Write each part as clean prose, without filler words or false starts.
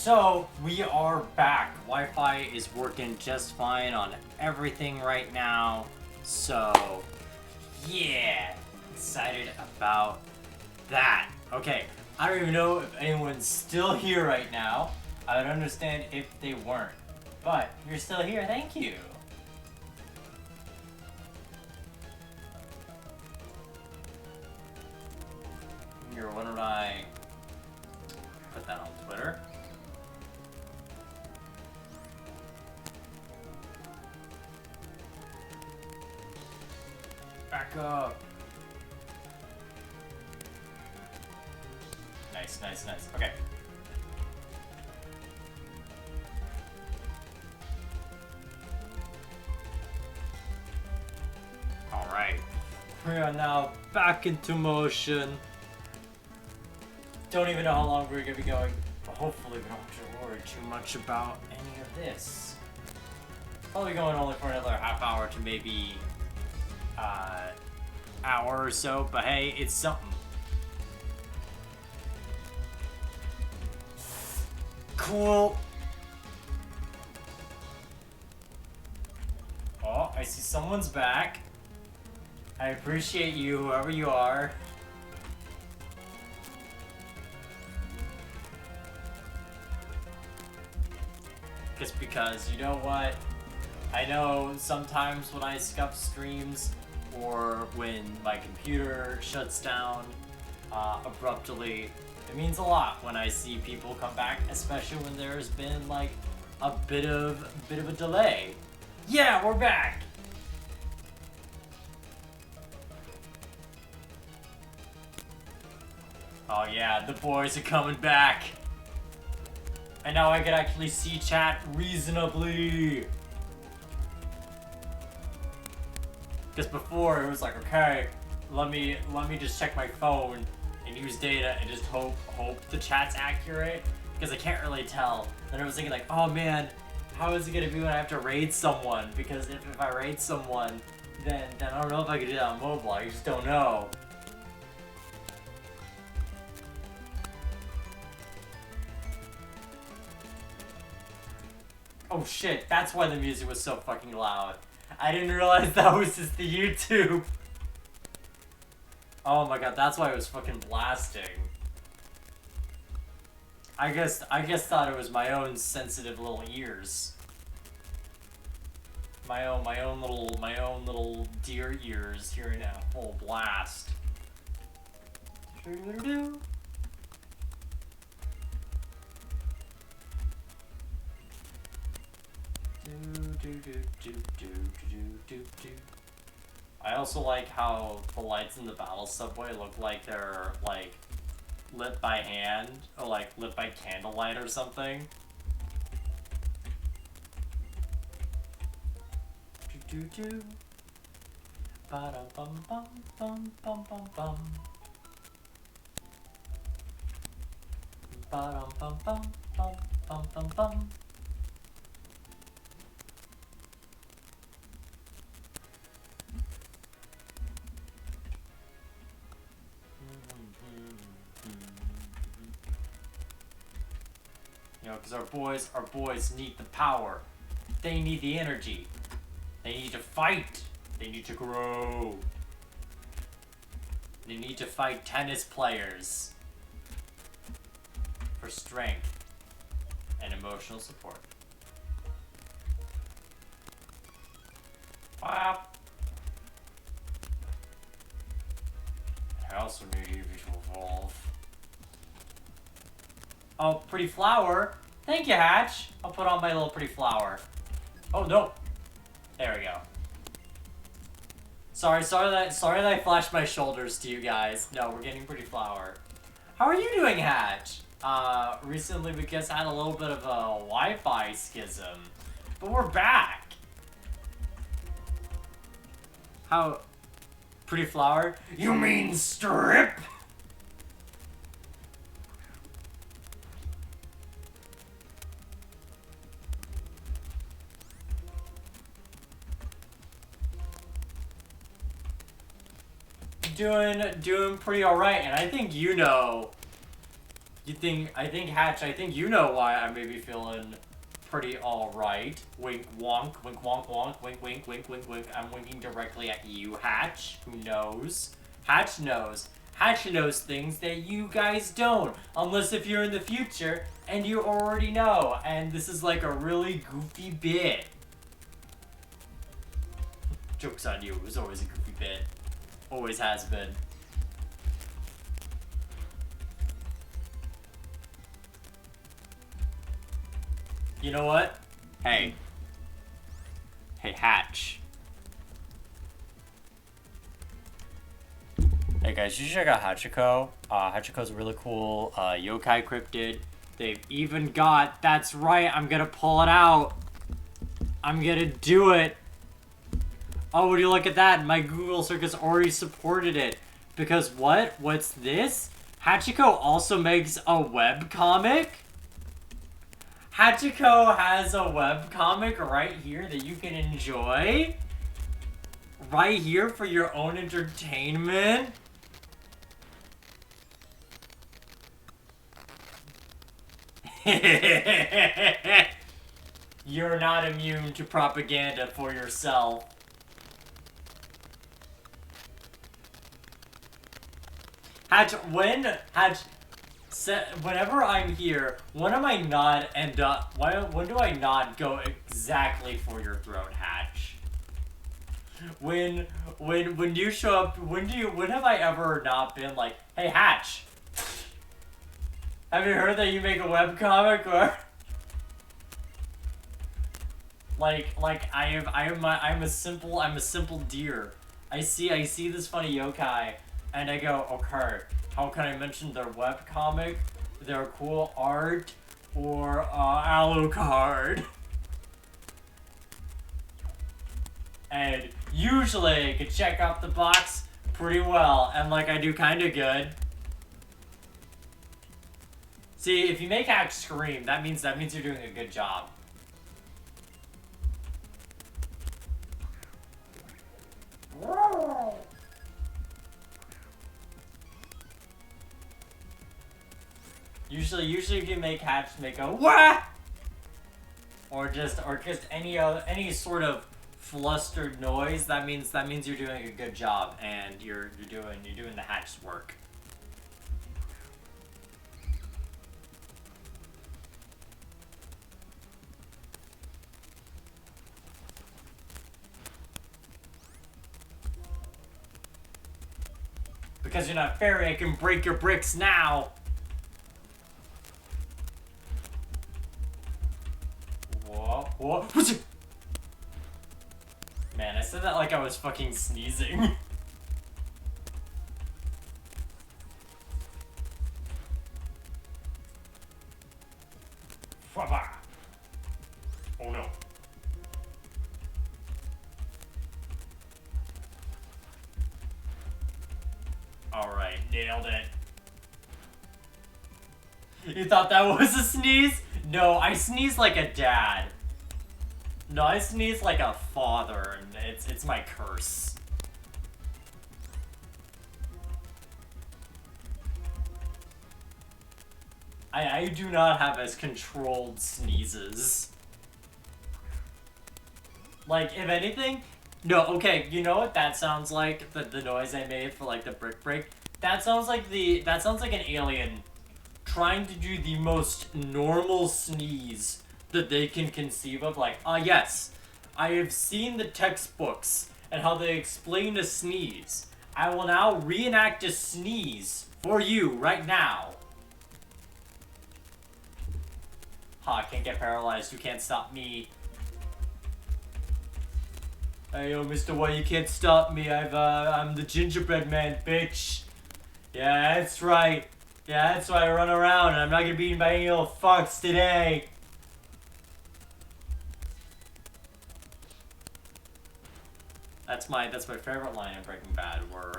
So, we are back. Wi-Fi is working just fine on everything right now. So, yeah, excited about that. Okay, I don't even know if anyone's still here right now. I would understand if they weren't. But, you're still here, thank you. Here, why don't I put that on Twitter? Back up. Nice, nice, nice. Okay. Alright. We are now back into motion. Don't even know how long we're gonna be going, but hopefully we don't have to worry too much about any of this. Probably going only for another half hour to maybe hour or so, but hey, it's something. Cool. Oh, I see someone's back. I appreciate you, whoever you are. Just because, you know what? I know sometimes when I scuff streams, or when my computer shuts down abruptly, it means a lot when I see people come back, especially when there's been like a bit of a delay. Yeah, we're back. Oh yeah, the boys are coming back. And now I can actually see chat reasonably. Because before it was like, okay, let me just check my phone and use data and just hope the chat's accurate, because I can't really tell. Then I was thinking like, oh man, how is it gonna be when I have to raid someone? Because if I raid someone, then I don't know if I could do that on mobile. I just don't know. Oh shit, that's why the music was so fucking loud. I didn't realize that was just the YouTube. Oh my god, that's why it was fucking blasting. I guess thought it was my own sensitive little ears. My own little deer ears hearing a full blast. I also like how the lights in the battle subway look like they're like lit by hand or like lit by candlelight or something. You know, because our boys need the power. They need the energy. They need to fight. They need to grow. They need to fight tennis players for strength and emotional support. Wow. I also need Eevee to evolve. Oh, pretty flower. Thank you, Hatch. I'll put on my little pretty flower. Oh no. There we go. Sorry that I flashed my shoulders to you guys. No, we're getting pretty flower. How are you doing, Hatch? Recently we just had a little bit of a Wi-Fi schism, but we're back. How? Pretty flower? You mean strip? Doing pretty alright, and I think you know I think Hatch, I think you know why I may be feeling pretty alright. Wink wonk, wink wonk wonk, wink wink wink wink wink. I'm winking directly at you, Hatch. Who knows? Hatch knows. Hatch knows things that you guys don't. Unless if you're in the future and you already know. And this is like a really goofy bit. Joke's on you. It was always a goofy bit. Always has been. You know what? Hey. Hey, Hatch. Hey guys, you should check out Hachiko. Hachiko's really cool yokai cryptid. They've even got, that's right, I'm gonna pull it out. I'm gonna do it. Oh, would you look at that? My Google search has already supported it. Because what? What's this? Hachiko also makes a webcomic? Hachiko has a webcomic right here that you can enjoy. Right here for your own entertainment. You're not immune to propaganda for yourself. Whenever I'm here, when am I not end up? When do I not go exactly for your throat, Hatch? When you show up, when have I ever not been like, hey Hatch, have you heard that you make a webcomic? Or I'm a simple deer. I see this funny yokai and I go, okay, how can I mention their webcomic, their cool art, or Alucard? And usually I could check off the box pretty well, and like I do kinda good. See, if you make Hatch scream, that means you're doing a good job. Usually if you make Hatch make a wah, or just any sort of flustered noise, that means you're doing a good job and you're doing the Hatch's work. Because you're not fairy, I can break your bricks now. Whoa. Man, I said that like I was fucking sneezing. Oh no. Alright, nailed it. You thought that was a sneeze? No, I sneeze like a dad. No, I sneeze like a father, and it's my curse. I do not have as controlled sneezes. Like, if anything, no, okay, you know what that sounds like? The noise I made for like the brick break? That sounds like an alien trying to do the most normal sneeze that they can conceive of, like, yes, I have seen the textbooks and how they explain a sneeze. I will now reenact a sneeze for you right now. Ha, can't get paralyzed, you can't stop me. Hey, yo, Mr. White, you can't stop me, I'm the gingerbread man, bitch. Yeah, that's right. Yeah, that's why I run around, and I'm not gonna be eaten by any little fucks today. That's my favorite line in Breaking Bad, where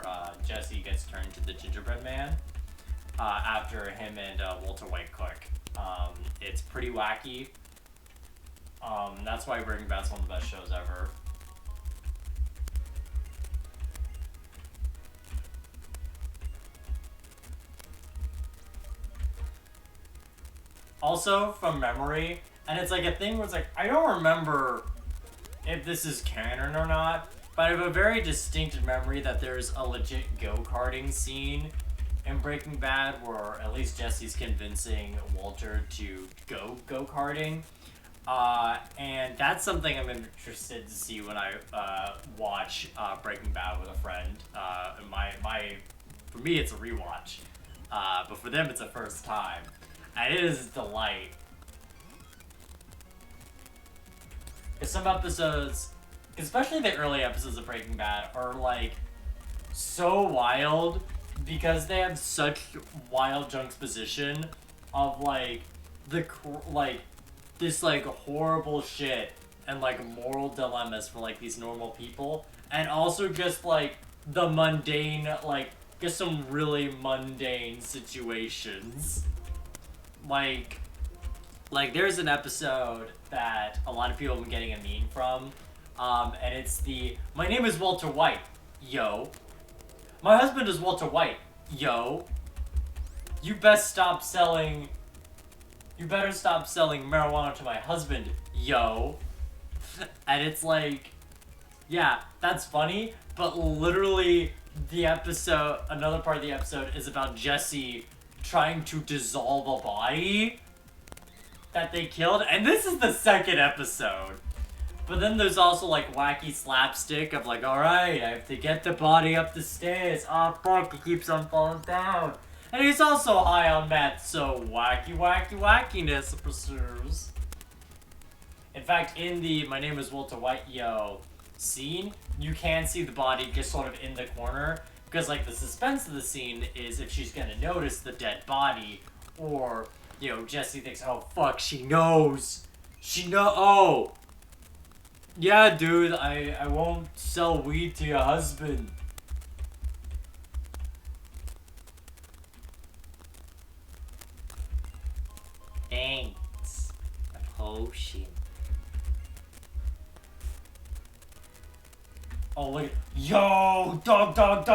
Jesse gets turned into the gingerbread man after him and Walter White cook. It's pretty wacky. That's why Breaking Bad's one of the best shows ever. also from memory, and it's like a thing where it's like, I don't remember if this is canon or not, but I have a very distinct memory that there's a legit go-karting scene in Breaking Bad where at least Jesse's convincing Walter to go go-karting. And that's something I'm interested to see when I watch Breaking Bad with a friend. For me, it's a rewatch, but for them, it's a first time, and it is a delight. Because some episodes, especially the early episodes of Breaking Bad, are like so wild because they have such wild juxtaposition of like this like horrible shit and like moral dilemmas for like these normal people, and also just like the mundane, like just some really mundane situations. Like there's an episode that a lot of people have been getting a meme from, and it's the "My name is Walter White, yo. My husband is Walter White, yo. You better stop selling marijuana to my husband, yo." And it's like, yeah, that's funny, but literally another part of the episode is about Jesse trying to dissolve a body that they killed, and this is the second episode. But then there's also like wacky slapstick of like, alright, I have to get the body up the stairs. Oh fuck, it keeps on falling down. And he's also high on meth, so wackiness pursues. In fact, in the "My name is Walter White, yo" scene, you can see the body just sort of in the corner, because like the suspense of the scene is if she's gonna notice the dead body, or, you know, Jesse thinks, oh fuck, she knows. Oh. Yeah, dude, I won't sell weed to your husband. Thanks. A potion. Oh, look. Yo! Dog! Fuck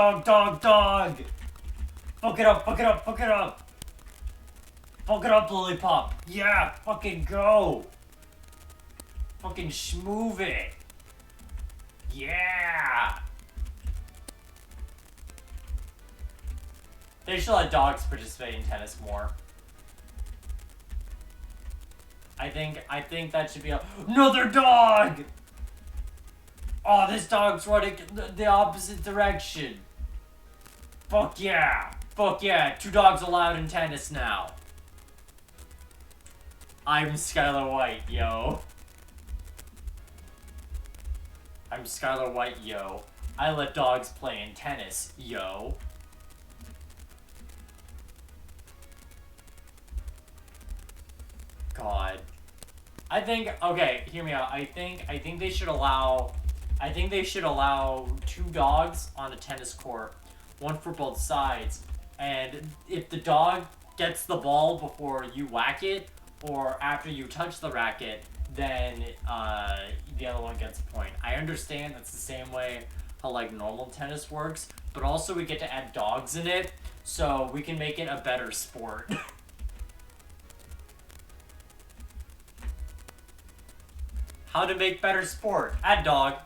it up! Fuck it up, Lollipop! Yeah! Fucking go! Fucking schmoove it! Yeah! They should let dogs participate in tennis more. I think that should be another dog! Oh, this dog's running the opposite direction. Fuck yeah! 2 dogs allowed in tennis now. I'm Skylar White, yo. I'm Skylar White, yo. I let dogs play in tennis, yo. God. Okay, hear me out. I think they should allow 2 dogs on a tennis court, one for both sides, and if the dog gets the ball before you whack it, or after you touch the racket, then the other one gets a point. I understand that's the same way how like normal tennis works, but also we get to add dogs in it, so we can make it a better sport. How to make better sport? Add dog.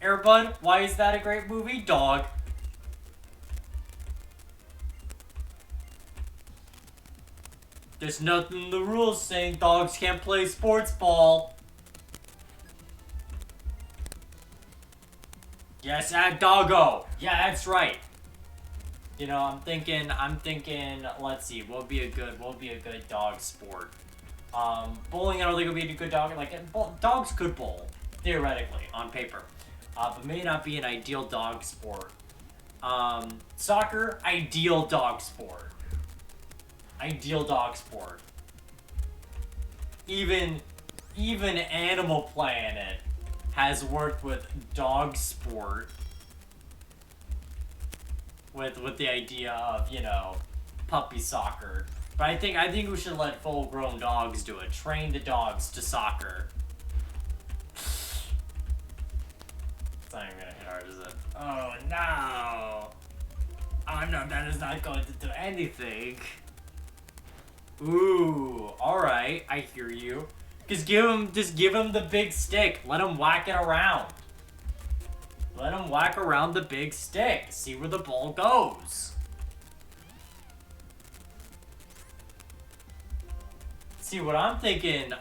Air Bud, why is that a great movie? Dog. There's nothing in the rules saying dogs can't play sports ball. Yes, add doggo. Yeah, that's right. You know, I'm thinking, let's see, what would be a good dog sport? Bowling, I don't think would be a good dog, dogs could bowl, theoretically, on paper. But may not be an ideal dog sport. Soccer, ideal dog sport. Ideal dog sport. Even Animal Planet has worked with dog sport. With the idea of, you know, puppy soccer. But I think we should let full-grown dogs do it. Train the dogs to soccer. It's not even gonna hit hard, is it? Oh no! Oh no, that is not going to do anything. Ooh, alright, I hear you. Just give him the big stick. Let him whack it around. Let him whack around the big stick. See where the ball goes. See, what I'm thinking,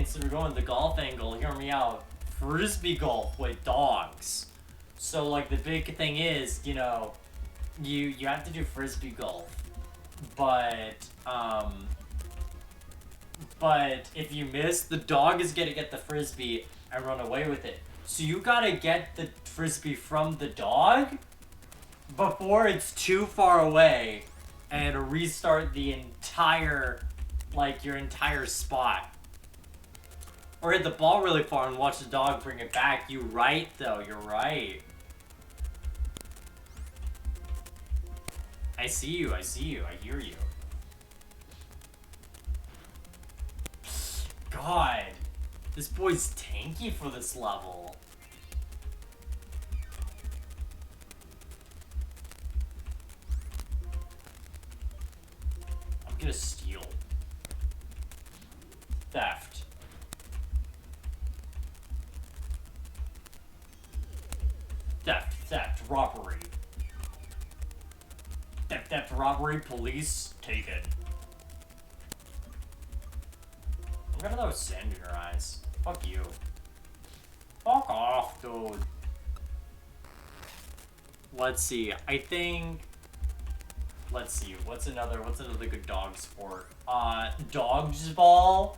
so we're going the golf angle, hear me out. Frisbee golf with dogs. So, like, the big thing is, you know, you have to do frisbee golf. But if you miss, the dog is gonna get the frisbee and run away with it. So you gotta get the frisbee from the dog before it's too far away and restart the entire, like, your entire spot. Or hit the ball really far and watch the dog bring it back. You're right, though. You're right. I see you. I see you. I hear you. God. This boy's tanky for this level. I'm gonna steal. Theft. Theft, robbery. Theft, robbery, police, taken. I'm gonna throw sand in your eyes. Fuck you. Fuck off, dude. Let's see, I think... Let's see, what's another good dog sport? Dodgeball.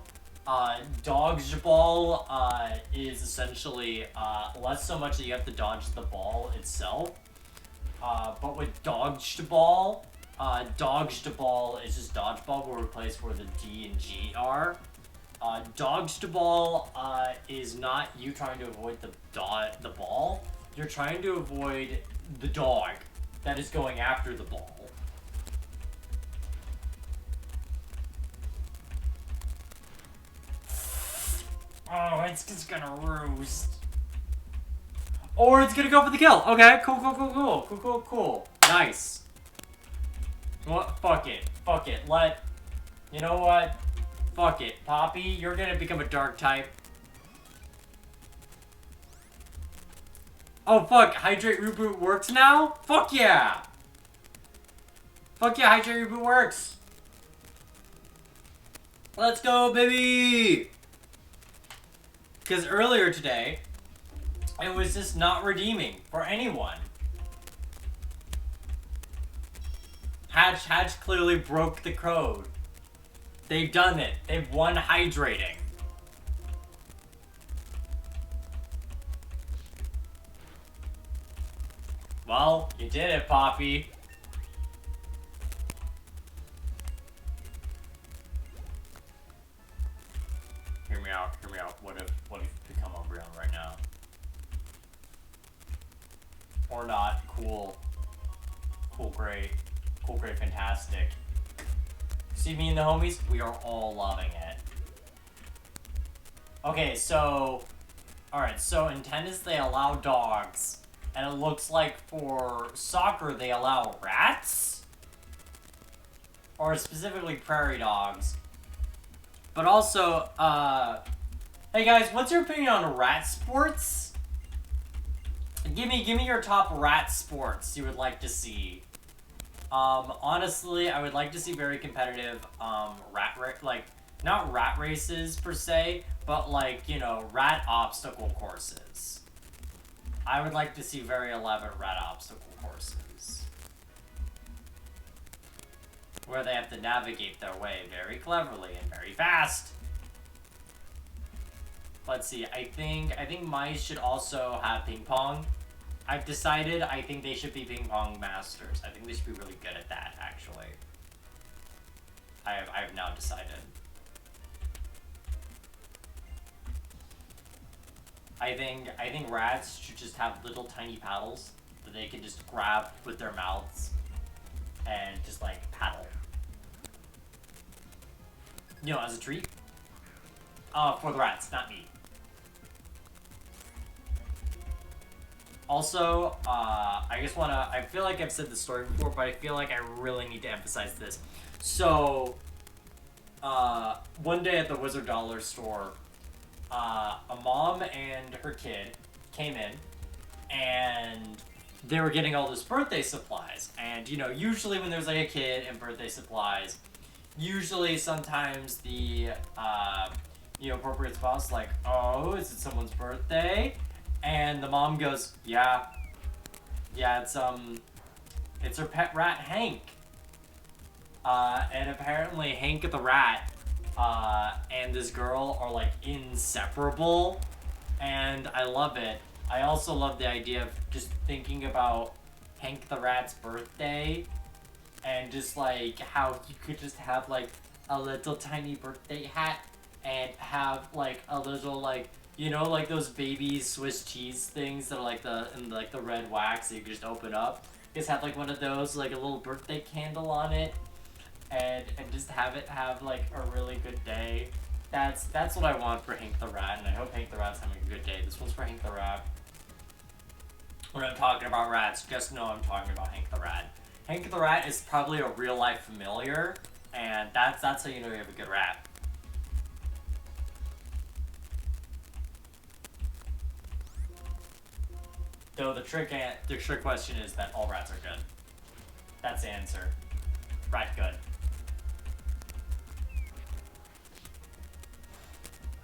Dodgeball is essentially less so much that you have to dodge the ball itself, but with dodgeball, dodgeball is just dodgeball but replaced where the D and G are. Dodgeball is not you trying to avoid the ball. You're trying to avoid the dog that is going after the ball. Oh, it's just gonna roost. Or it's gonna go for the kill. Okay, cool. Nice. What? Fuck it. You know what? Fuck it. Poppy, you're gonna become a dark type. Oh, fuck. Hydrate Reboot works now? Fuck yeah. Hydrate Reboot works. Let's go, baby. Because earlier today, it was just not redeeming for anyone. Hatch clearly broke the code. They've done it. They've won hydrating. Well, you did it, Poppy. Hear me out. What if you become Umbreon right now? Or not. Cool, great, fantastic. See me and the homies? We are all loving it. Okay, so... Alright, so in tennis they allow dogs. And it looks like for soccer they allow rats? Or specifically prairie dogs. But also, hey guys, what's your opinion on rat sports? Give me your top rat sports you would like to see. Honestly, I would like to see very competitive, not rat races per se, but like, you know, rat obstacle courses. I would like to see very elaborate rat obstacle courses. Where they have to navigate their way very cleverly and very fast. Let's see, I think mice should also have ping pong. I've decided I think they should be ping pong masters. I think they should be really good at that, actually. I have now decided. I think rats should just have little tiny paddles that they can just grab with their mouths and just like paddle. You know, as a treat. For the rats, not me. Also, I just wanna, I feel like I've said this story before, but I feel like I really need to emphasize this. So, one day at the Wizard Dollar store, a mom and her kid came in, and they were getting all this birthday supplies. And, you know, usually when there's like a kid and birthday supplies, usually sometimes the, you know, appropriate spouse like, oh, is it someone's birthday? And the mom goes, yeah, it's her pet rat, Hank. And apparently Hank the rat, and this girl are like inseparable, and I love it. I also love the idea of just thinking about Hank the rat's birthday, and just like how you could just have like a little tiny birthday hat, and have like a little like, you know, like those baby Swiss cheese things that are like the red wax that you can just open up. Just have like one of those, like a little birthday candle on it, and just have it have like a really good day. That's what I want for Hank the Rat, and I hope Hank the Rat's having a good day. This one's for Hank the Rat. When I'm talking about rats, just know I'm talking about Hank the Rat. Hank the Rat is probably a real life familiar, and that's how you know you have a good rat. Though the trick question is that all rats are good. That's the answer. Rat good.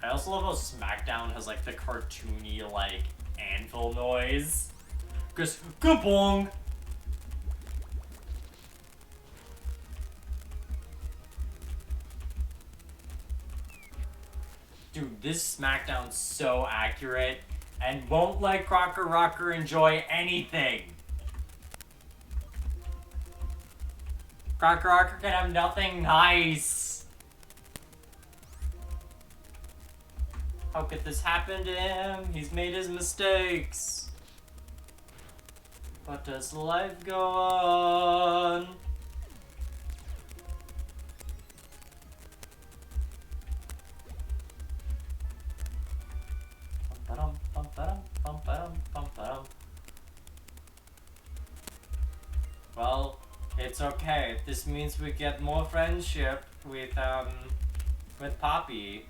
I also love how SmackDown has like the cartoony like anvil noise. Just kabong. Dude, this SmackDown's so accurate and won't let Crocker Rocker enjoy anything. Crocker Rocker can have nothing nice. How could this happen to him? He's made his mistakes. But does life go on? Well, it's okay. This means we get more friendship with Poppy.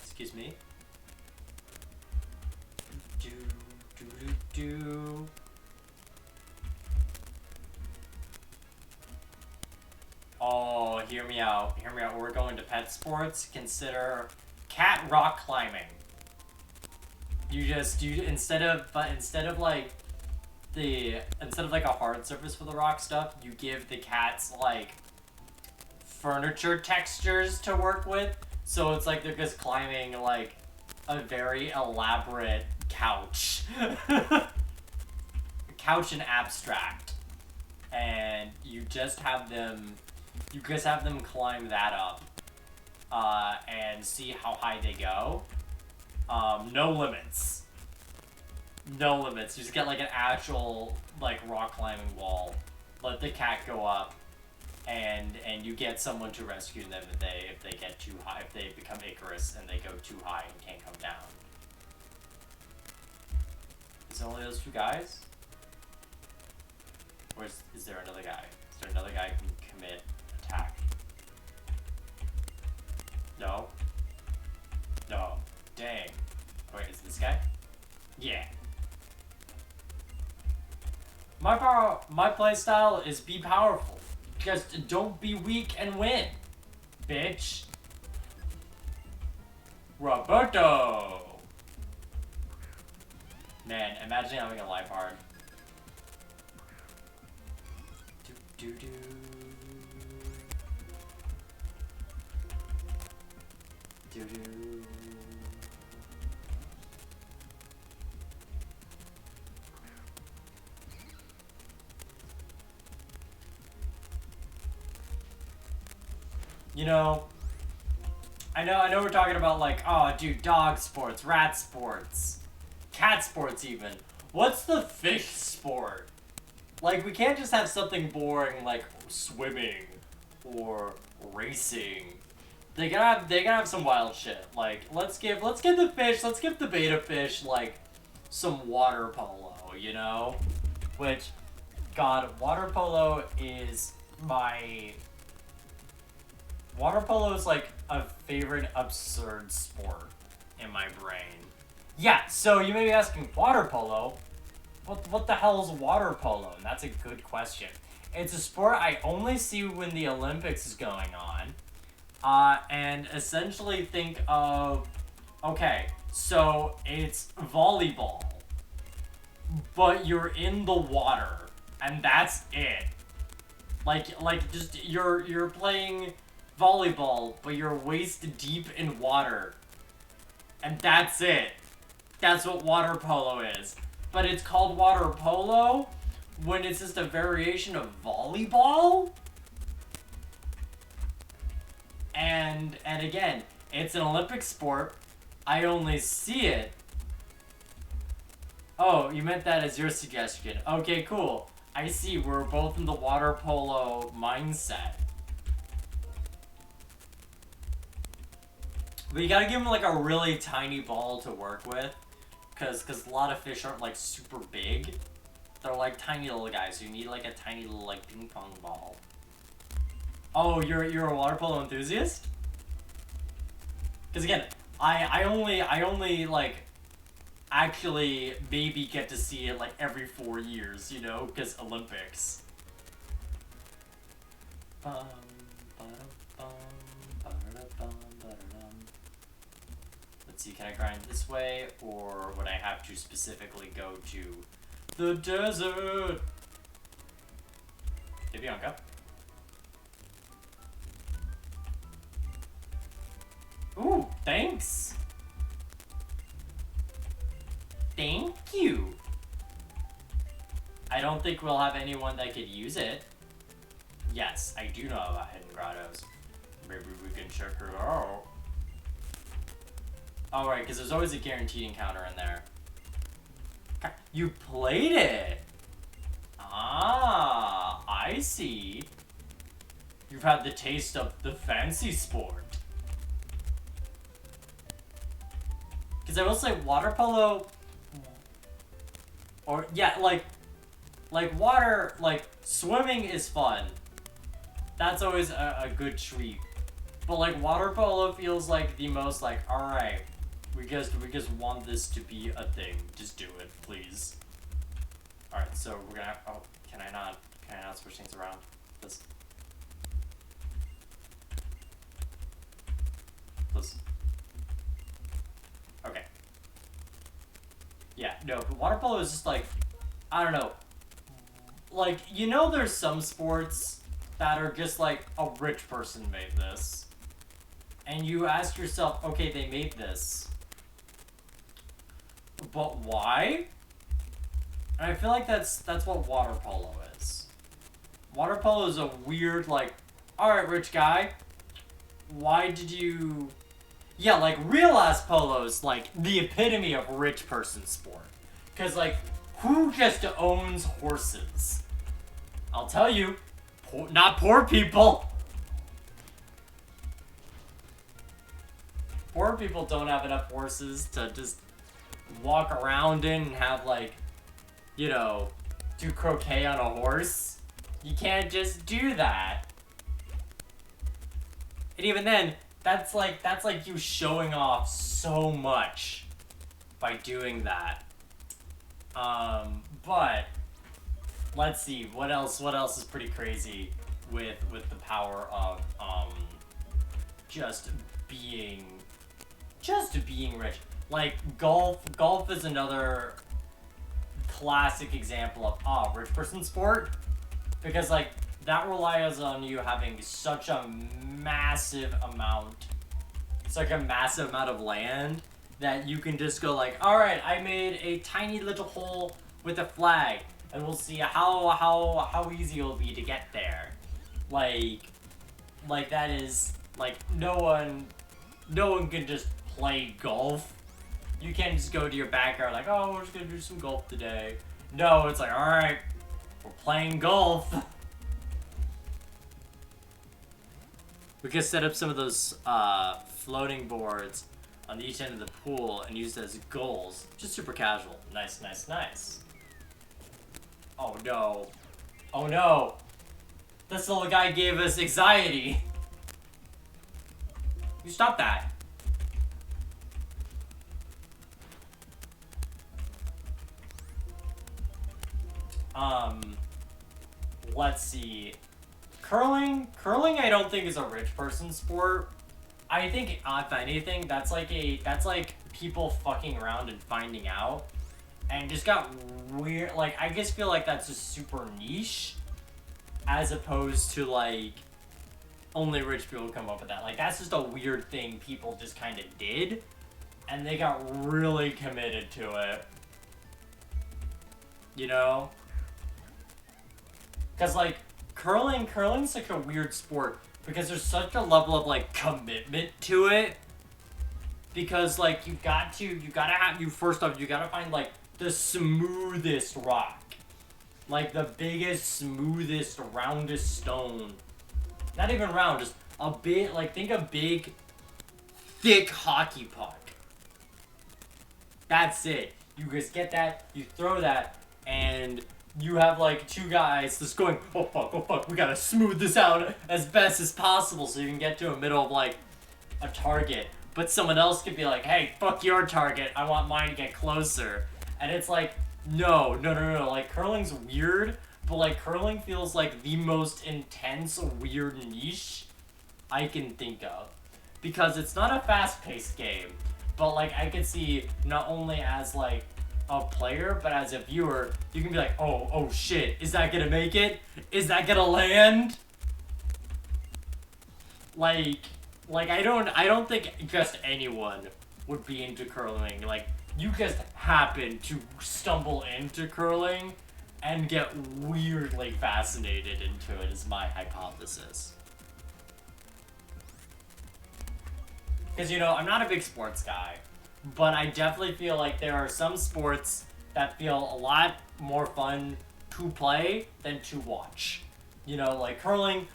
Excuse me. Do. Oh, hear me out. Hear me out. We're going to pet sports. Consider cat rock climbing. Instead of like a hard surface for the rock stuff, you give the cats like furniture textures to work with. So it's like they're just climbing like a very elaborate couch. Couch and abstract. And you just have them climb that up. And see how high they go. No limits. No limits. You just get like an actual like rock climbing wall. Let the cat go up, and you get someone to rescue them if they get too high, if they become Icarus and they go too high and can't come down. Is it only those two guys? Or is there another guy? Is there another guy who can commit attack? No? No. Dang. Wait, is this guy? Yeah. My playstyle is be powerful. Just don't be weak and win, bitch. Roberto. Man, imagine having a life hard. Do. You know, I know we're talking about like, oh dude, dog sports, rat sports, cat sports even. What's the fish sport? Like, we can't just have something boring like swimming or racing. They gotta have some wild shit. Like, let's give the beta fish like some water polo, you know? Which, God, water polo is my... Water polo is like a favorite absurd sport in my brain. Yeah, so you may be asking, water polo? What the hell is water polo? And that's a good question. It's a sport I only see when the Olympics is going on. And essentially think of... Okay, so it's volleyball. But you're in the water. And that's it. Like just, you're playing volleyball, but you're waist deep in water. And that's it. That's what water polo is. But it's called water polo when it's just a variation of volleyball? And again, it's an Olympic sport. I only see it. Oh, you meant that as your suggestion. Okay, cool. I see, we're both in the water polo mindset. But you gotta give them like a really tiny ball to work with. Cause a lot of fish aren't like super big. They're like tiny little guys. So you need like a tiny little like ping pong ball. Oh, you're a water polo enthusiast? Cause again, I only like actually maybe get to see it like every 4 years, you know, cause Olympics. Let's see, can I grind this way, or would I have to specifically go to the desert? Hey, Bianca. Ooh, thanks! Thank you! I don't think we'll have anyone that could use it. Yes, I do know about hidden grottos. Maybe we can check it out. Oh, right, because there's always a guaranteed encounter in there. You played it! Ah, I see. You've had the taste of the fancy sport. Because I will say, water polo... Or, yeah, like water, like, swimming is fun. That's always a good treat. But, like, water polo feels like the most, like, alright, we just want this to be a thing. Just do it, please. Alright, so we're gonna have, oh, can I not switch things around? Please. Please. Okay. Yeah, no, but water polo is just like, I don't know. Like, you know there's some sports that are just like, a rich person made this. And you ask yourself, okay, they made this. But why? And I feel like that's what water polo is. Water polo is a weird, like, alright, rich guy, why did you... Yeah, like, real-ass polo is, like, the epitome of rich person sport. Because, like, who just owns horses? I'll tell you, not poor people. Poor people don't have enough horses to just walk around in and have, like, you know, do croquet on a horse. You can't just do that. And even then, that's like you showing off so much by doing that. But let's see, what else is pretty crazy with the power of just being rich. Like golf is another classic example of rich person sport, because like that relies on you having such a massive amount of land that you can just go like, all right, I made a tiny little hole with a flag, and we'll see how easy it'll be to get there. Like that is like no one can just play golf. You can't just go to your backyard like, oh, we're just gonna do some golf today. No, it's like, all right, we're playing golf. We could set up some of those floating boards on each end of the pool and used as goals. Just super casual. Nice, nice, nice. Oh no. Oh no! This little guy gave us anxiety. You stop that. Let's see. Curling I don't think is a rich person sport. I think, if anything, that's like people fucking around and finding out. And just got weird, like, I just feel like that's just super niche. As opposed to, like, only rich people come up with that. Like, that's just a weird thing people just kind of did. And they got really committed to it. You know? Because, like, curling's such a weird sport. Because there's such a level of, like, commitment to it. Because, like, first off, you gotta find, like, the smoothest rock. Like, the biggest, smoothest, roundest stone. Not even round, just a bit, like, think a big, thick hockey puck. That's it. You just get that, you throw that, and you have, like, two guys just going, oh fuck, we gotta smooth this out as best as possible so you can get to a middle of, like, a target. But someone else could be like, hey, fuck your target, I want mine to get closer. And it's like, no. Like, curling's weird, but, like, curling feels like the most intense, weird niche I can think of. Because it's not a fast-paced game, but, like, I could see not only as, like, a player, but as a viewer, you can be like, oh shit, is that gonna make it? Is that gonna land? Like, I don't think just anyone would be into curling. Like, you just happen to stumble into curling and get weirdly fascinated into it, is my hypothesis. Because, you know, I'm not a big sports guy, but I definitely feel like there are some sports that feel a lot more fun to play than to watch. You know, like curling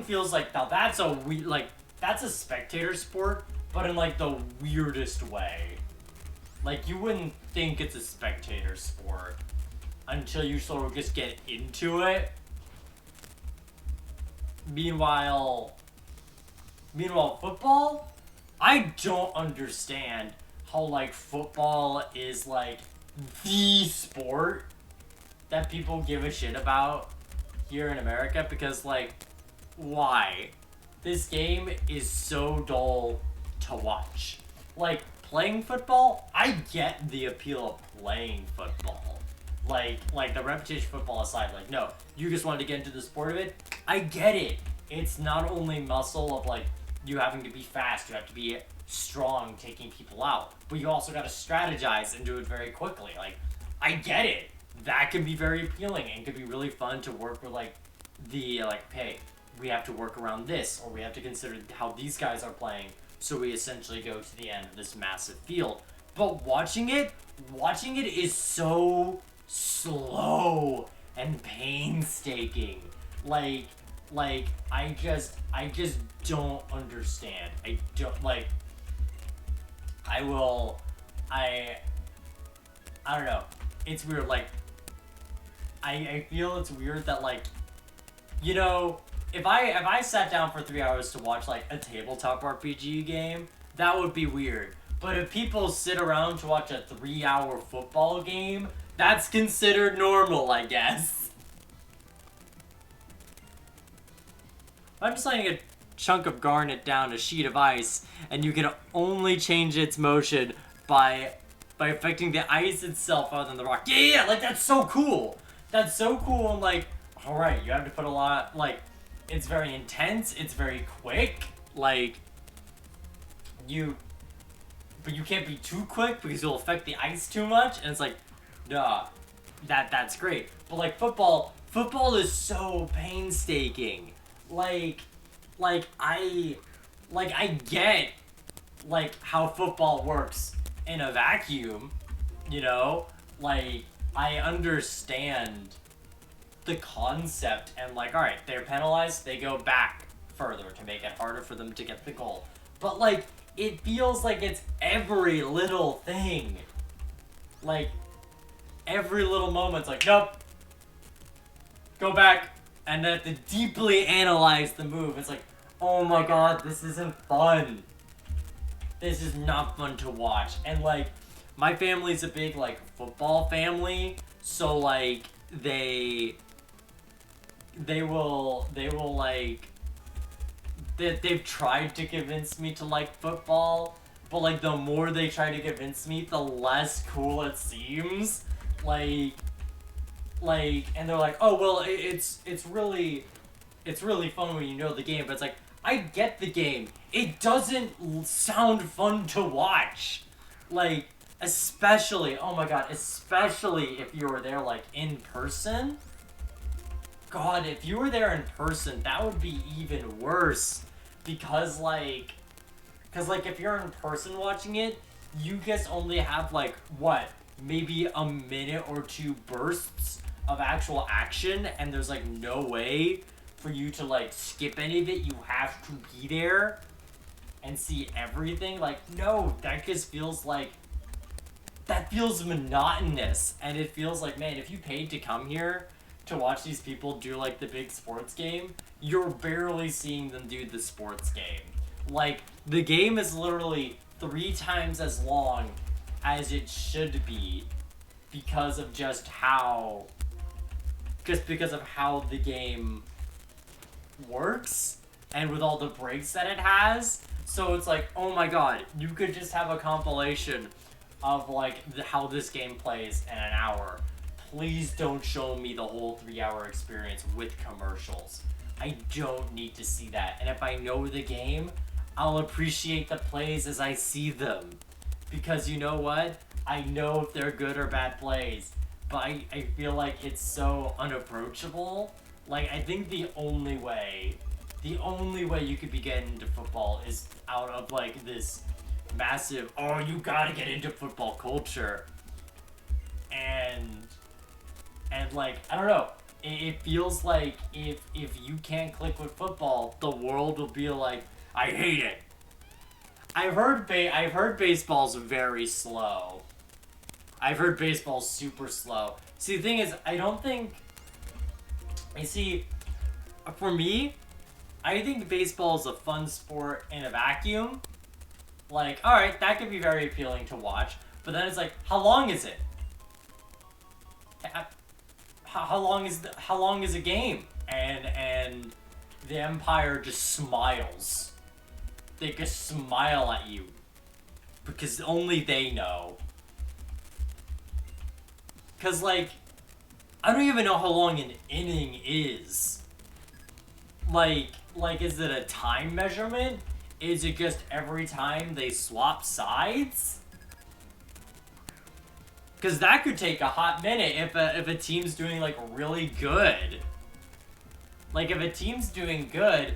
feels like, now that's that's a spectator sport, but in, like, the weirdest way. Like, you wouldn't think it's a spectator sport until you sort of just get into it. Meanwhile, football? I don't understand how, like, football is, like, the sport that people give a shit about here in America, because, like, why? This game is so dull to watch. Like, playing football, I get the appeal of playing football. Like the repetition football aside, like, no, you just wanted to get into the sport of it, I get it. It's not only muscle of, like, you having to be fast, you have to be strong taking people out, but you also gotta strategize and do it very quickly. Like, I get it. That can be very appealing and could be really fun to work with, like, the, like, hey, we have to work around this, or we have to consider how these guys are playing, so we essentially go to the end of this massive field. But watching it is so slow and painstaking. Like, I just don't understand. I don't, like, I don't know. It's weird, like, I feel it's weird that, like, you know, if I sat down for 3 hours to watch, like, a tabletop RPG game, that would be weird. But if people sit around to watch a 3-hour football game, that's considered normal, I guess. I'm just letting a chunk of garnet down a sheet of ice, and you can only change its motion by affecting the ice itself other than the rock. Yeah, like, that's so cool. That's so cool, and, like, alright, you have to put a lot, like, it's very intense, it's very quick, like, but you can't be too quick because you'll affect the ice too much, and it's like, duh, that's great. But, like, football is so painstaking. I get, like, how football works in a vacuum, you know? Like, I understand the concept, and, like, alright, they're penalized, they go back further to make it harder for them to get the goal. But, like, it feels like it's every little thing. Like, every little moment's like, nope, go back, and then to deeply analyze the move. It's like, oh my god, this isn't fun. This is not fun to watch. And like, my family's a big like football family, so like they've tried to convince me to like football, but like the more they try to convince me, the less cool it seems. And they're like, oh well, it's really fun when you know the game, but it's like, I get the game. It doesn't sound fun to watch. Like, especially, oh my god, especially if you were there like in person. God, if you were there in person, that would be even worse. Because if you're in person watching it, you guys only have like, what, maybe a minute or two bursts of actual action, and there's like no way for you to like skip any of it. You have to be there and see everything. Like, no, that just feels like, that feels monotonous. And it feels like, man, if you paid to come here to watch these people do like the big sports game, you're barely seeing them do the sports game. Like, the game is literally 3 times as long as it should be because of how the game works and with all the breaks that it has. So it's like, oh my god, you could just have a compilation of like how this game plays in an hour. Please don't show me the whole 3-hour experience with commercials. I don't need to see that. And if I know the game, I'll appreciate the plays as I see them. Because you know what? I know if they're good or bad plays. But I feel like it's so unapproachable. Like, I think the only way you could be getting into football is out of like this massive, oh, you gotta get into football culture. And like, I don't know. It feels like if you can't click with football, the world will be like, I hate it. I've heard baseball's very slow. I've heard baseball's super slow. See, the thing is, for me, I think baseball is a fun sport in a vacuum. Like, alright, that could be very appealing to watch, but then it's like, how long is it? How long is a game? And the Empire just smiles. They just smile at you. Because only they know. Because, like, I don't even know how long an inning is. Like, is it a time measurement? Is it just every time they swap sides? Because that could take a hot minute if a team's doing, like, really good. Like, if a team's doing good,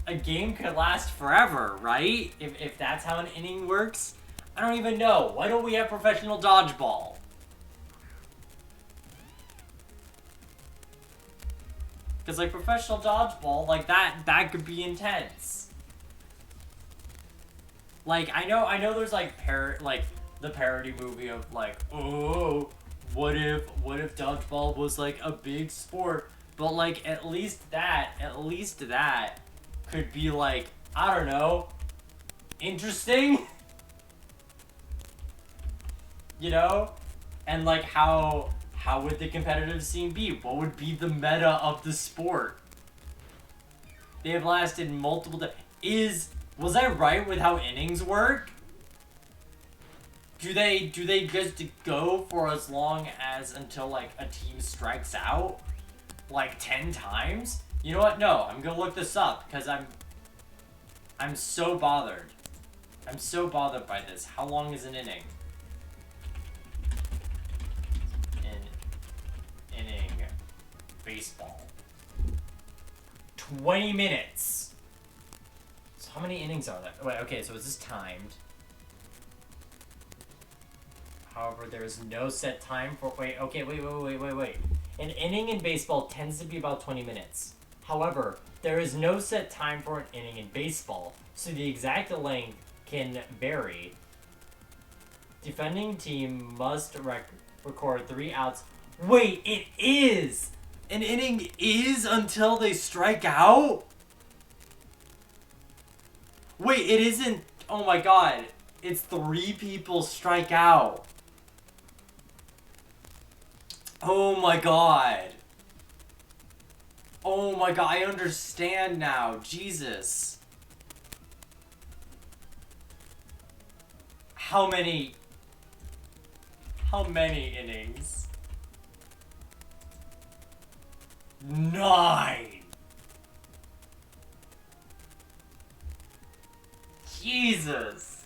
a game could last forever, right? If that's how an inning works? I don't even know. Why don't we have professional dodgeball? Because, like, professional dodgeball, like, that could be intense. Like, I know there's, like, the parody movie of, like, oh, what if dodgeball was, like, a big sport? But, like, at least that could be, like, I don't know, interesting? You know? And, like, how would the competitive scene be? What would be the meta of the sport? They have lasted multiple was I right with how innings work? Do they just go for as long as until like a team strikes out? Like 10 times? You know what? No, I'm gonna look this up because I'm so bothered. I'm so bothered by this. How long is an inning? Inning baseball. 20 minutes. So how many innings are there? Wait, okay, so is this timed? However, there is no set time for... Wait. An inning in baseball tends to be about 20 minutes. However, there is no set time for an inning in baseball, so the exact length can vary. Defending team must record 3 outs. Wait, it is! An inning is until they strike out? Wait, it isn't... Oh my god. It's 3 people strike out. Oh my god. Oh my god, I understand now. Jesus. How many innings? 9! Jesus!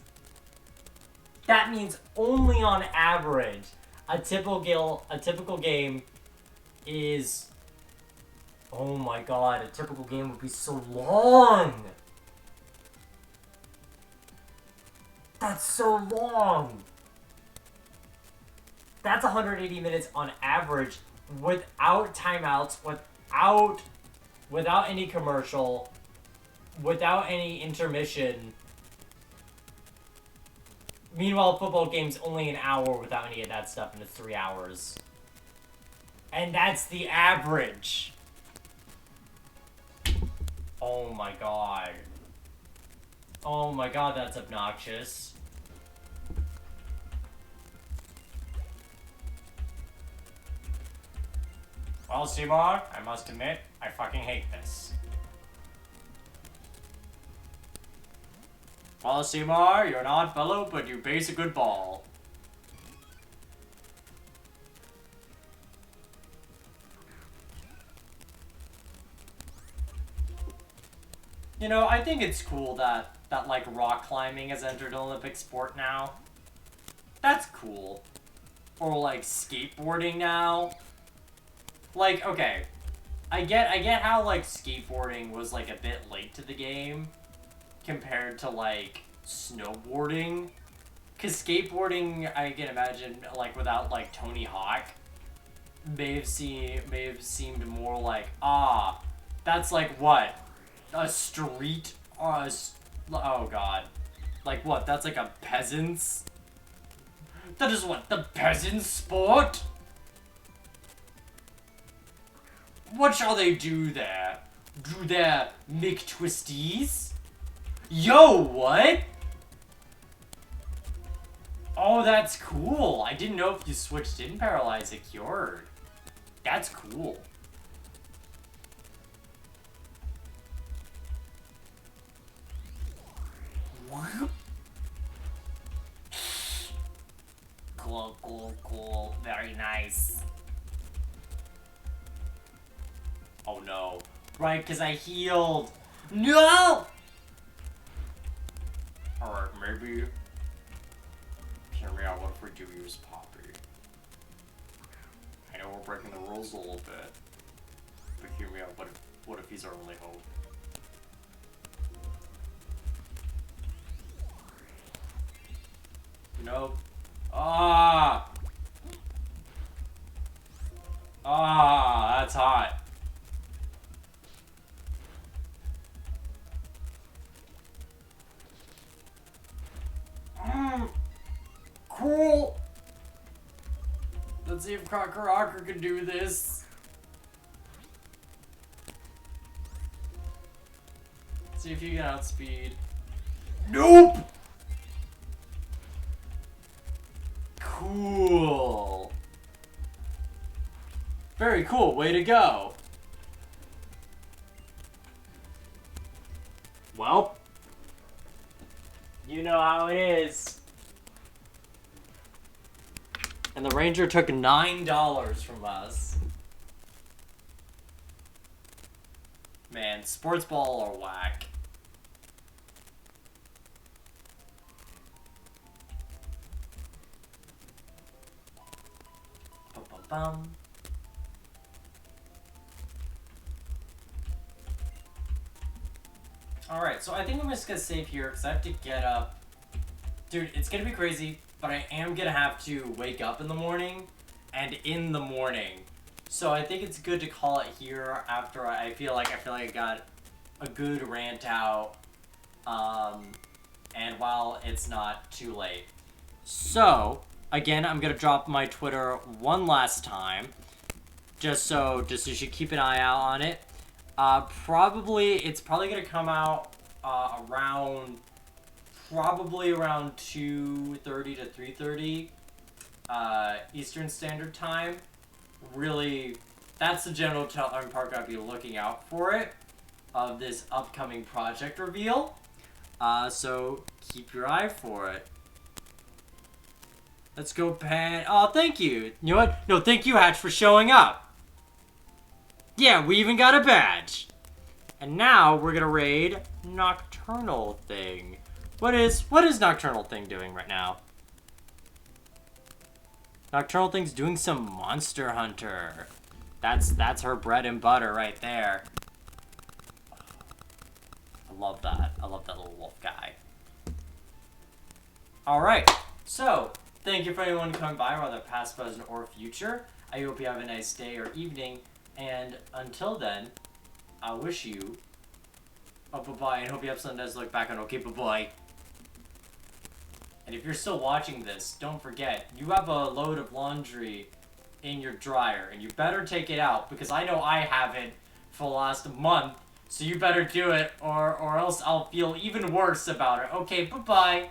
That means only on average, a typical game is... Oh my god, a typical game would be so long! That's so long! That's 180 minutes on average, without timeouts, without any commercial, without any intermission. Meanwhile, football game's only an hour without any of that stuff, and it's 3 hours. And that's the average. Oh my god. Oh my god, that's obnoxious. Well, Seymour, I must admit, I fucking hate this. Well, Seymour, you're an odd fellow, but you base a good ball. You know, I think it's cool that like rock climbing has entered Olympic sport now. That's cool. Or like skateboarding now. Like, okay, I get how like skateboarding was like a bit late to the game compared to like snowboarding, cause skateboarding, I can imagine, like without like Tony Hawk, may have seemed more like, ah, that's like what, a street, oh god, like what, that's like a peasant's, that is what, the peasant sport? What shall they do there? Do their McTwisties? Yo, what? Oh, that's cool. I didn't know if you switched in Paralyze it cured. That's cool. What? Cool, cool, cool. Very nice. Oh no. Right, because I healed. No! Alright, maybe. Hear me out, what if we do use Poppy? I know we're breaking the rules a little bit. But hear me out, what if he's our only hope? Nope. Ah! Ah, that's hot. Cool. Let's see if Rocker can do this. See if you can outspeed. Nope. Cool. Very cool. Way to go. Well, you know how it is. And the Ranger took $9 from us. Man, sports ball are whack. Bum. Alright, so I think I'm just gonna save here because I have to get up. Dude, it's gonna be crazy, but I am gonna have to wake up in the morning and in the morning. So I think it's good to call it here after I feel like I got a good rant out. and while it's not too late. So, again, I'm going to drop my Twitter one last time, just so you should keep an eye out on it. It's probably going to come out around 2:30 to 3:30 Eastern Standard Time. Really, that's the general time part I'll be looking out for it, of this upcoming project reveal. So keep your eye for it. Let's go pan. Oh, thank you. You know what? No, thank you, Hatch, for showing up. Yeah, we even got a badge. And now we're gonna raid Nocturnal Thing. What is Nocturnal Thing doing right now? Nocturnal Thing's doing some Monster Hunter. That's her bread and butter right there. I love that. I love that little wolf guy. Alright, so thank you for anyone coming by, whether past, present, or future. I hope you have a nice day or evening, and until then, I wish you a bye-bye, and hope you have something to look back on. Okay, bye-bye. And if you're still watching this, don't forget, you have a load of laundry in your dryer, and you better take it out, because I know I haven't for the last month, so you better do it, or else I'll feel even worse about it. Okay, bye-bye.